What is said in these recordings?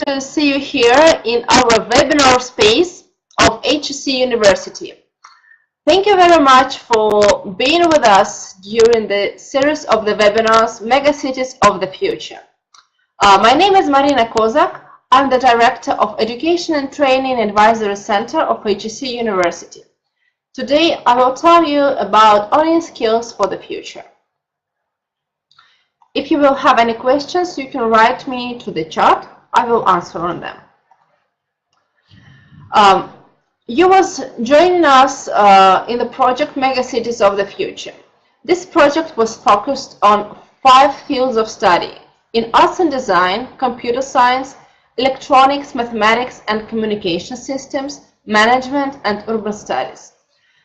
to see you here in our webinar space of HSE University. Thank you very much for being with us during the series of the webinars Megacities of the Future. My name is Marina Kozak. I'm the Director of Education and Training Advisory Center of HSE University. Today I will tell you about audience skills for the future. If you will have any questions, you can write me to the chat. I will answer on them. You was joining us in the project Megacities of the Future. This project was focused on 5 fields of study: in arts and design, computer science, electronics, mathematics and communication systems, management and urban studies.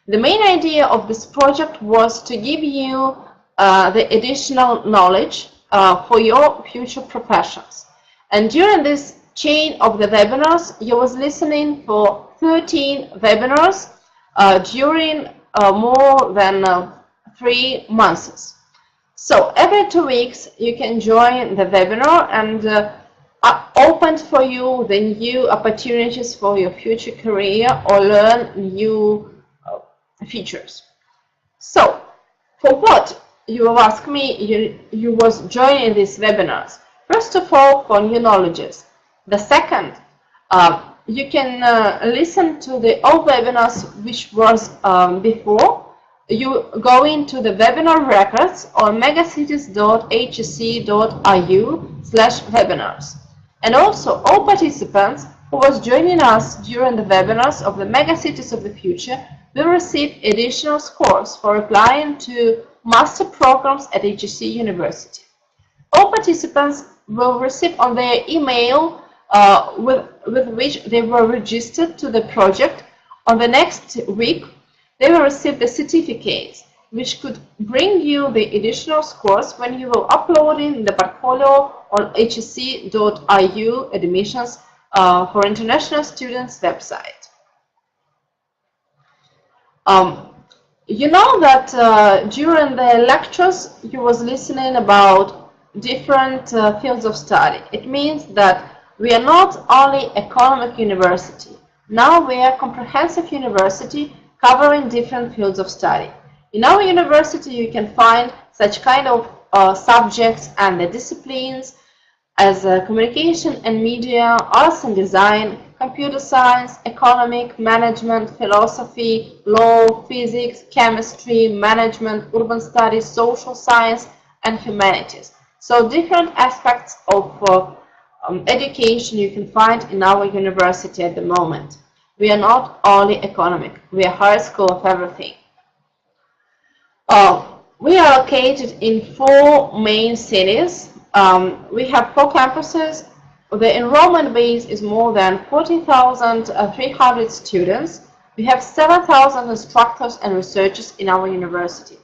The main idea of this project was to give you the additional knowledge for your future professions. And during this chain of the webinars, you was listening for 13 webinars during more than 3 months. So every 2 weeks you can join the webinar and opened for you the new opportunities for your future career or learn new features. So for what you will ask me, you was joining these webinars? First of all, for new knowledges. The second, you can listen to the old webinars which was before. You go into the webinar records on megacities.hse.ru/webinars. And also all participants who was joining us during the webinars of the Megacities of the Future will receive additional scores for applying to master programs at HSE University. All participants will receive on their email with which they were registered to the project. On the next week, they will receive the certificates, which could bring you the additional scores when you will upload in the portfolio on hse.ru admissions for international students website. You know that during the lectures you was listening about different fields of study. It means that we are not only economic university. Now we are a comprehensive university covering different fields of study. In our university you can find such kind of subjects and the disciplines as communication and media, arts and design, computer science, economic, management, philosophy, law, physics, chemistry, management, urban studies, social science, and humanities. So different aspects of education you can find in our university at the moment. We are not only economic, we are high school of everything. We are located in 4 main cities. We have 4 campuses. The enrollment base is more than 40,300 students. We have 7,000 instructors and researchers in our university.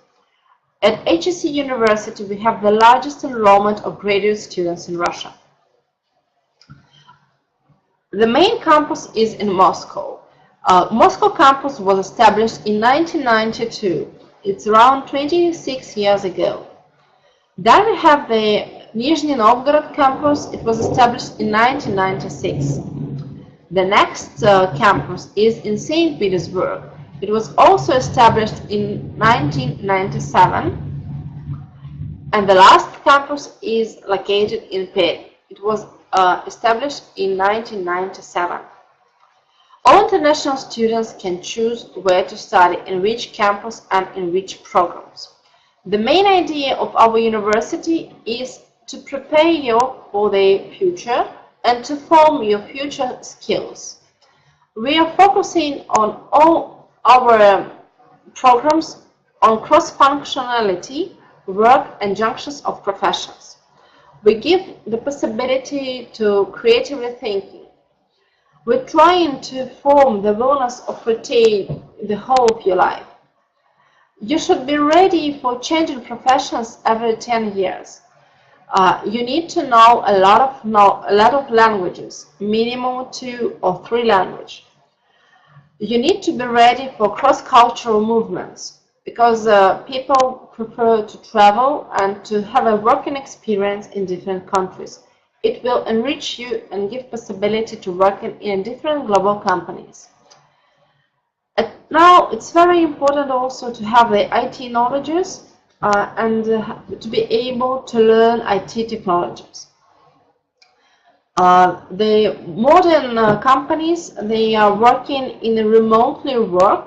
At HSE University, we have the largest enrollment of graduate students in Russia. The main campus is in Moscow. Moscow campus was established in 1992. It's around 26 years ago. Then we have the Nizhny Novgorod campus. It was established in 1996. The next campus is in St. Petersburg. It was also established in 1997. And the last campus is located in Perm. It was established in 1997. All international students can choose where to study, in which campus and in which programs. The main idea of our university is to prepare you for the future and to form your future skills. We are focusing on all our programs on cross-functionality, work and junctions of professions. We give the possibility to creatively thinking. We're trying to form the willingness of retain the whole of your life. You should be ready for changing professions every 10 years. You need to know a lot of languages, minimum 2 or 3 languages. You need to be ready for cross-cultural movements because people prefer to travel and to have a working experience in different countries. It will enrich you and give possibility to work in different global companies. Now, it's very important also to have the IT knowledges and to be able to learn IT technologies. The modern companies, they are working in a remotely work,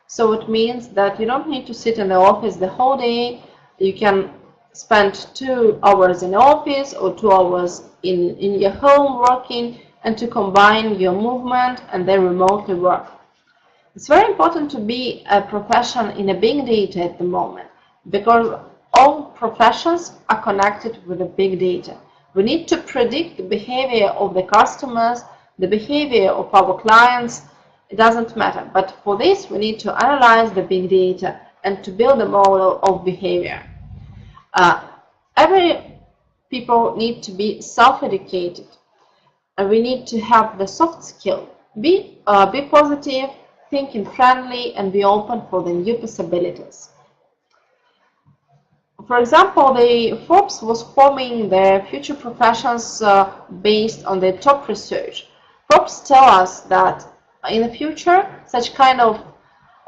so it means that you don't need to sit in the office the whole day. You can spend 2 hours in the office or 2 hours in your home working, and to combine your movement and then remotely work. It's very important to be a professional in a big data at the moment, because all professions are connected with the big data. We need to predict the behavior of the customers, the behavior of our clients. It doesn't matter. But for this, we need to analyze the big data and to build a model of behavior. Every people need to be self-educated. And we need to have the soft skill. Be positive, thinking friendly, and be open for the new possibilities. For example, the Forbes was forming their future professions based on the top research. Forbes tell us that in the future, such kind of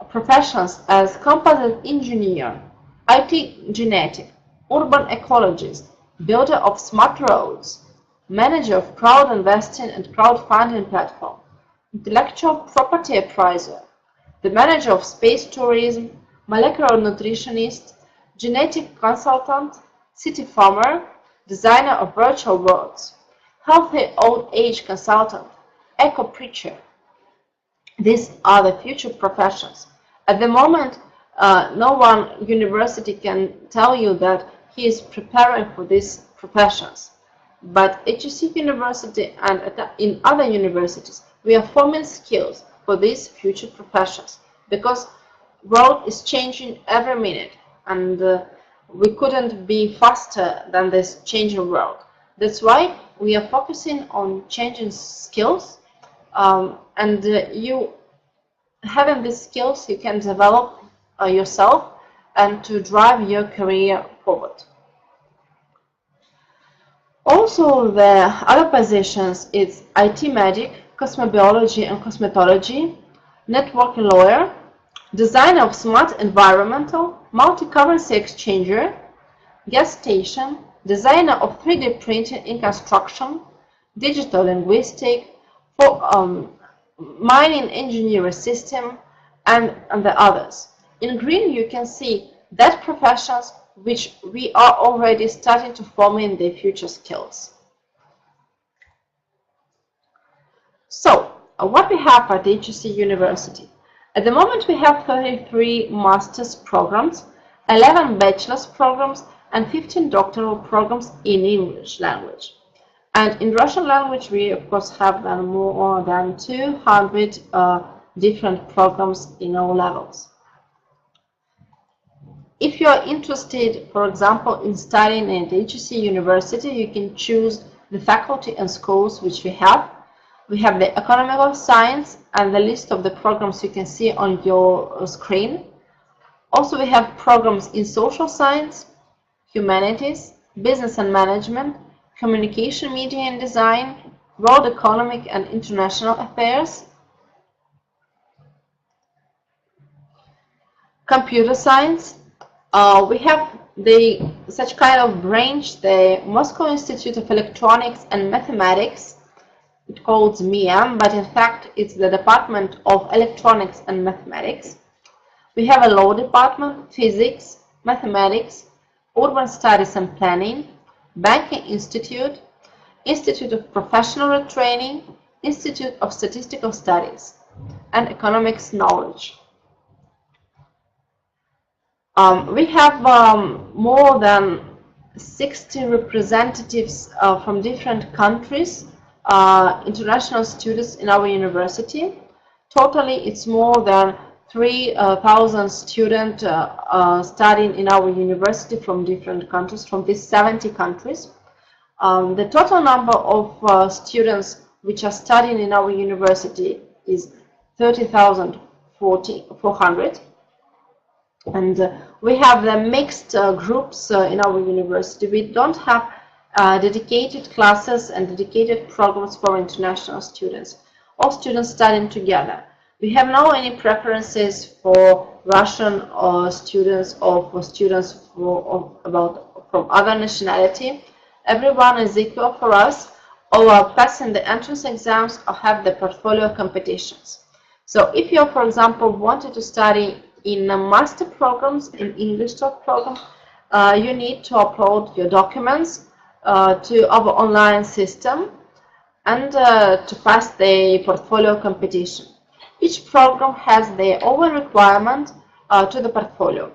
professions as composite engineer, IT genetic, urban ecologist, builder of smart roads, manager of crowd investing and crowdfunding platform, intellectual property appraiser, the manager of space tourism, molecular nutritionist, genetic consultant, city farmer, designer of virtual worlds, healthy old age consultant, eco preacher. These are the future professions. At the moment, no one university can tell you that he is preparing for these professions. But HSE University and in other universities, we are forming skills for these future professions, because world is changing every minute, and we couldn't be faster than this changing world. That's why we are focusing on changing skills, and you having these skills, you can develop yourself and to drive your career forward. Also, the other positions is IT medic, cosmobiology and cosmetology, networking lawyer, designer of smart environmental, multi-currency exchanger, gas station, designer of 3D printing in construction, digital linguistic, for mining engineering system, and the others. In green, you can see that professions which we are already starting to form in the future skills. So, what we have at HSE University? At the moment, we have 33 master's programs, 11 bachelor's programs, and 15 doctoral programs in English language. And in Russian language, we of course have more than 200 different programs in all levels. If you are interested, for example, in studying at HSE University, you can choose the faculty and schools which we have. We have the economical science, and the list of the programs you can see on your screen. Also, we have programs in social science, humanities, business and management, communication, media and design, world economic and international affairs, computer science. We have such kind of branch, the Moscow Institute of Electronics and Mathematics. It calls MEM, but in fact it's the Department of Electronics and Mathematics. We have a law department, physics, mathematics, urban studies and planning, banking institute, Institute of Professional Retraining, Institute of Statistical Studies, and economics knowledge. We have more than 60 representatives from different countries, international students in our university. Totally, it's more than 3,000 students studying in our university from different countries, from these 70 countries. The total number of students which are studying in our university is 30,400. And we have the mixed groups in our university. We don't have dedicated classes and dedicated programs for international students. All students studying together. We have no any preferences for Russian students or for students from other nationality. Everyone is equal for us, or are passing the entrance exams or have the portfolio competitions. So if you, for example, wanted to study in master programs, in English talk program, you need to upload your documents to our online system and to pass the portfolio competition. Each program has their own requirement to the portfolio.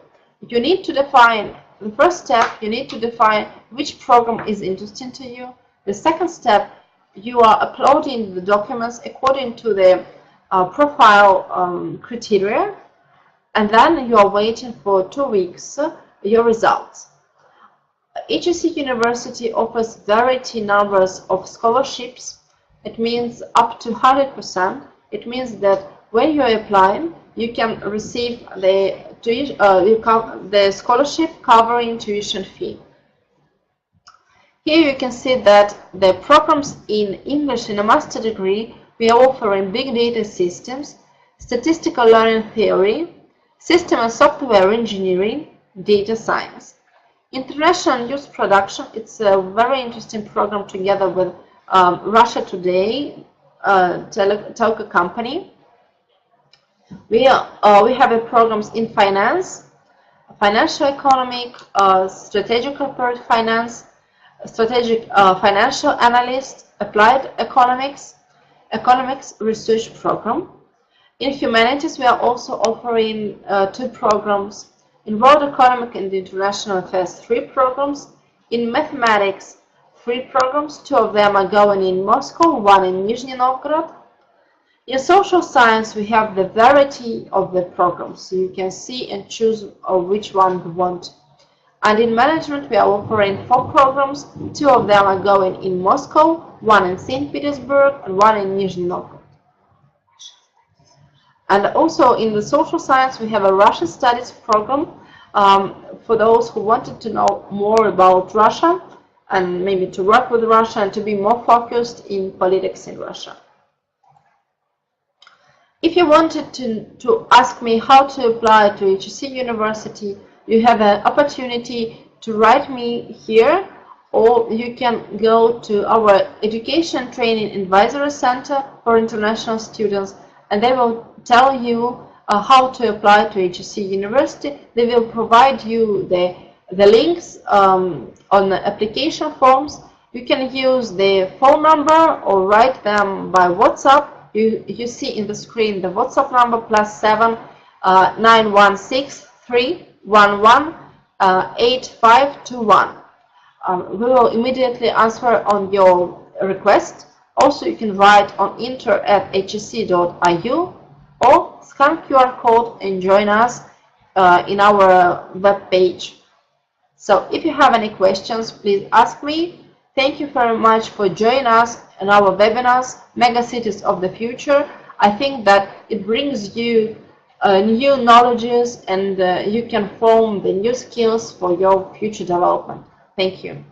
You need to define, the first step, you need to define which program is interesting to you. The second step, you are uploading the documents according to the profile criteria, and then you are waiting for 2 weeks your results. HSE University offers variety numbers of scholarships. It means up to 100%. It means that when you are applying, you can receive the scholarship covering tuition fee. Here you can see that the programs in English in a master degree, we are offering big data systems, statistical learning theory, system and software engineering, data science. International news production, it's a very interesting program together with Russia Today, telco company. We have programs in finance, financial economic, strategic corporate finance, strategic financial analyst, applied economics research program. In humanities, we are also offering 2 programs. In World Economic and International Affairs, 3 programs. In mathematics, 3 programs. 2 of them are going in Moscow, 1 in Nizhny Novgorod. In social science, we have the variety of the programs, so you can see and choose which one you want. And in management, we are offering 4 programs. 2 of them are going in Moscow, 1 in St. Petersburg, and 1 in Nizhny Novgorod. And also in the social science, we have a Russian studies program for those who wanted to know more about Russia and maybe to work with Russia and to be more focused in politics in Russia. If you wanted to ask me how to apply to HSE University, you have an opportunity to write me here, or you can go to our Education Training Advisory Center for International Students, and they will tell you how to apply to HSE University. They will provide you the links on the application forms. You can use the phone number or write them by WhatsApp. You see in the screen the WhatsApp number +7 916 311 8521. We will immediately answer on your request. Also, you can write on inter@hse.iu or scan QR code and join us in our web page. So if you have any questions, please ask me. Thank you very much for joining us in our webinars, Megacities of the Future. I think that it brings you new knowledges and you can form the new skills for your future development. Thank you.